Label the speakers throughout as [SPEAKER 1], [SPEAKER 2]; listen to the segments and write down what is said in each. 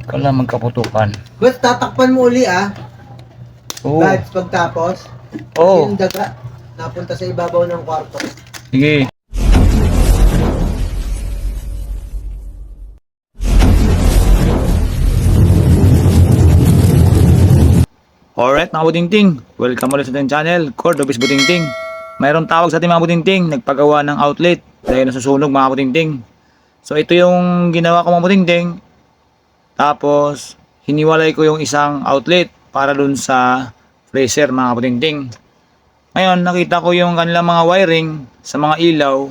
[SPEAKER 1] Wala magkaputukan.
[SPEAKER 2] Ba't tatakpan mo uli
[SPEAKER 1] Oo.
[SPEAKER 2] Guys, pagtapos,
[SPEAKER 1] Oo.
[SPEAKER 2] yung daga, napunta sa ibabaw ng kwarto.
[SPEAKER 1] Sige. Alright mga butingting, welcome ulit sa ating channel, Cord Office Butingting. Mayroong tawag sa ating mga butingting, nagpagawa ng outlet dahil nasusunog mga butingting. So ito yung ginawa ko mga butingting. Tapos hiniwalay ko yung isang outlet para dun sa freezer mga butingting. Ngayon nakita ko yung kanilang mga wiring sa mga ilaw.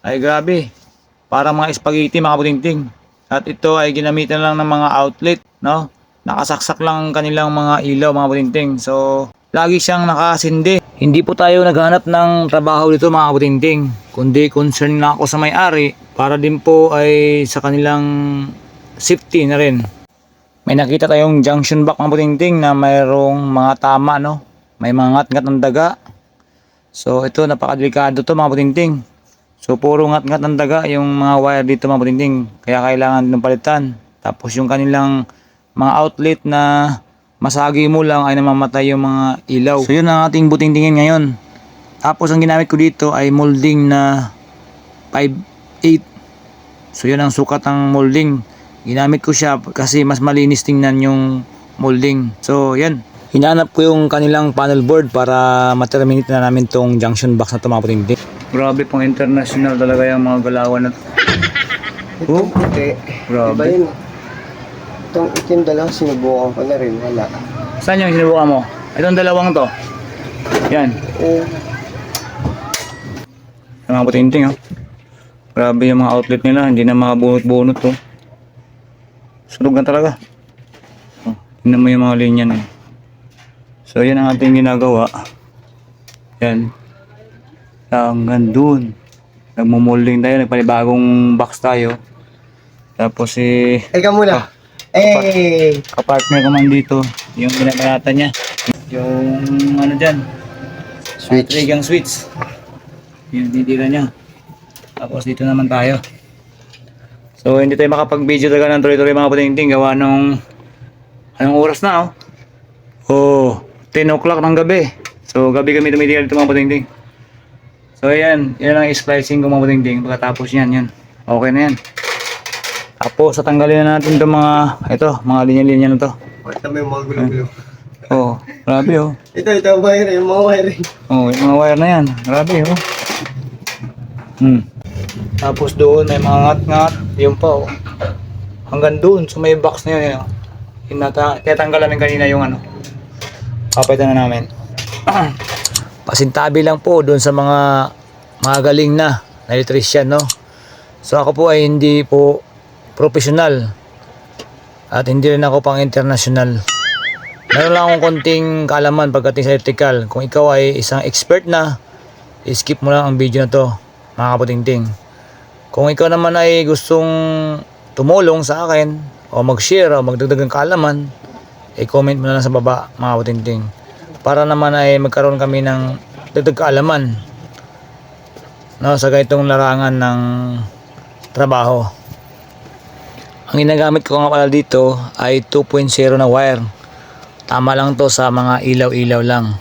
[SPEAKER 1] Ay grabe, parang mga spaghetti mga butingting. At ito ay ginamitan lang ng mga outlet, no? Nakasaksak lang kanilang mga ilaw mga butingting. So lagi siyang nakasindi. Hindi po tayo naghanap ng trabaho dito mga butingting, kundi concern na ako sa may-ari para din po ay sa kanilang safety na rin. May nakita tayong junction box mga butingting na mayroong mga tama, no? May mga ngat-ngat ng daga. So ito napakadelikado to mga butingting. So puro ngat-ngat ng daga yung mga wire dito mga butingting, kaya kailangan ng palitan. Tapos yung kanilang mga outlet na masagi mo lang ay namamatay yung mga ilaw. So yun ang ating butingtingin ngayon. Tapos ang ginamit ko dito ay molding na 5/8. So yun ang sukat ng molding. Ginamit ko siya kasi mas malinis tingnan yung molding. So yan, hinanap ko yung kanilang panel board para ma-terminate na namin tong junction box na ito mga butingting. Grabe pang international talaga yung mga galawan na to.
[SPEAKER 2] Itong puti,
[SPEAKER 1] Grabe.
[SPEAKER 2] iba yun. Itong itim dalawa, sinubukan ko na rin, wala.
[SPEAKER 1] Saan yung sinubukan mo? Itong dalawang to. Yan. Yung mga butingting, oh. Grabe yung mga outlet nila, hindi na makabunot-bunot to. Sunog na talaga. Oh, tingnan mo yung mga linya na yun. So yan ang ating ginagawa. Yan. Hanggang dun. Nagmumolding tayo, nagpanibagong box tayo. Tapos
[SPEAKER 2] Eka muna.
[SPEAKER 1] kapartner ko man dito, yung binabalatan niya. Yung ano dyan,
[SPEAKER 2] Switch.
[SPEAKER 1] trigang switch. Yung didira niya. Tapos dito naman tayo. So hindi tayo makapag-video talaga ng tuloy-tuloy mga butingting. Gawa nung anong oras na oh 10 o'clock ng gabi. So gabi kami tumitigil dito mga butingting. So yan ang splicing ko mga butingting. Pagkatapos yan okay na yan. Tapos tatanggalin na natin itong mga linya-linya na to.
[SPEAKER 2] Ito may mga gulo-gulo.
[SPEAKER 1] Oh, grabe oh.
[SPEAKER 2] Ito, wire, yung mga wiring.
[SPEAKER 1] Oh, yung mga wire na yan. Grabe oh. Tapos doon may mga ngat-ngat. Yung pa oh. Hanggang doon. So may box na yun. Tinatanggal namin kanina yung papalitan na namin. Pasintabi lang po doon sa mga galing na electrician, no? So ako po ay hindi po professional at hindi rin ako pang international. Meron lang akong konting kaalaman pagdating sa electrical. Kung ikaw ay isang expert na, skip mo lang ang video na to mga kaputingting. Kung ikaw naman ay gustong tumulong sa akin o mag-share o magdagdag ng kaalaman, i-comment mo na lang sa baba mga kaputingting, para naman ay magkaroon kami ng dagdag kaalaman, no, sa ganitong larangan ng trabaho. Ang ginagamit ko nga pala dito ay 2.0 na wire. Tama lang to sa mga ilaw-ilaw lang.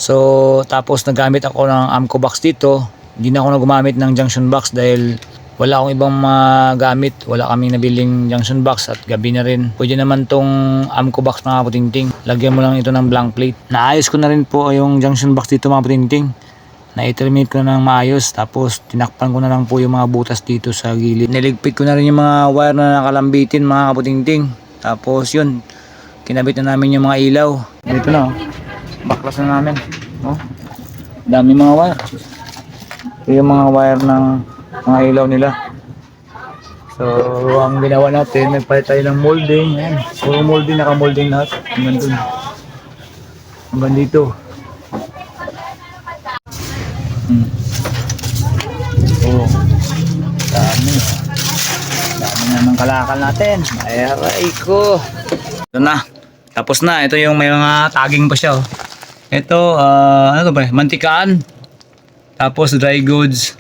[SPEAKER 1] So tapos nagamit ako ng Amco box dito. Hindi na ako gumamit ng junction box dahil wala akong ibang magamit. Wala kaming nabiling junction box at gabi na rin. Pwede naman tong Amco box mga putingting. Lagyan mo lang ito ng blank plate. Naayos ko na rin po yung junction box dito mga putingting. Na-terminate ko na ng maayos, tapos tinakpan ko na lang po yung mga butas dito sa gilid. Niligpit ko na rin yung mga wire na nakalambitin mga kaputingting. Tapos yun, kinabit na namin yung mga ilaw. Dito na baklas na namin. Dami mga wire. Ito yung mga wire ng mga ilaw nila. So ang ginawa natin, nagpalit tayo ng molding. Ayan, puro molding, naka-molding lahat. Hanggang dun, hanggang dito. Oh, dami na ng kalakal natin. Aray ko. Ito na, tapos na. Ito yung may mga tagging pa siya Ito, ano to ba? Mantikaan. Tapos dry goods.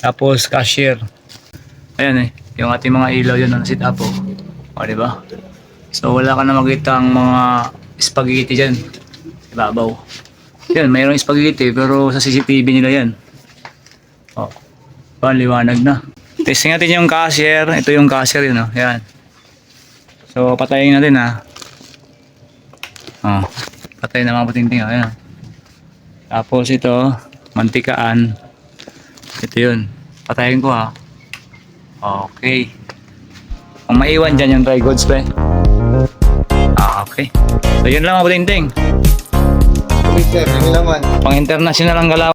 [SPEAKER 1] Tapos cashier. Ayan yung ating mga ilaw yun na sit up O, di ba? So, wala ka na makita ang mga spaghetti dyan. Ibabaw. Yan, mayroong spaghetti pero sa CCTV nila yan. O, liwanag na. Testing natin yung cashier. Ito yung cashier yun, o. Yan. So, patayin natin, ha. O, patayin na mga patingting, o. Yan. Tapos ito, mantikaan. Ito yun. Patayin ko, ha. Okay. Ang maiwan dyan yung dry goods, pre. Okay. So, yun lang mga patingting.
[SPEAKER 2] Okay, sir. Yun naman.
[SPEAKER 1] Pang international ang galaw.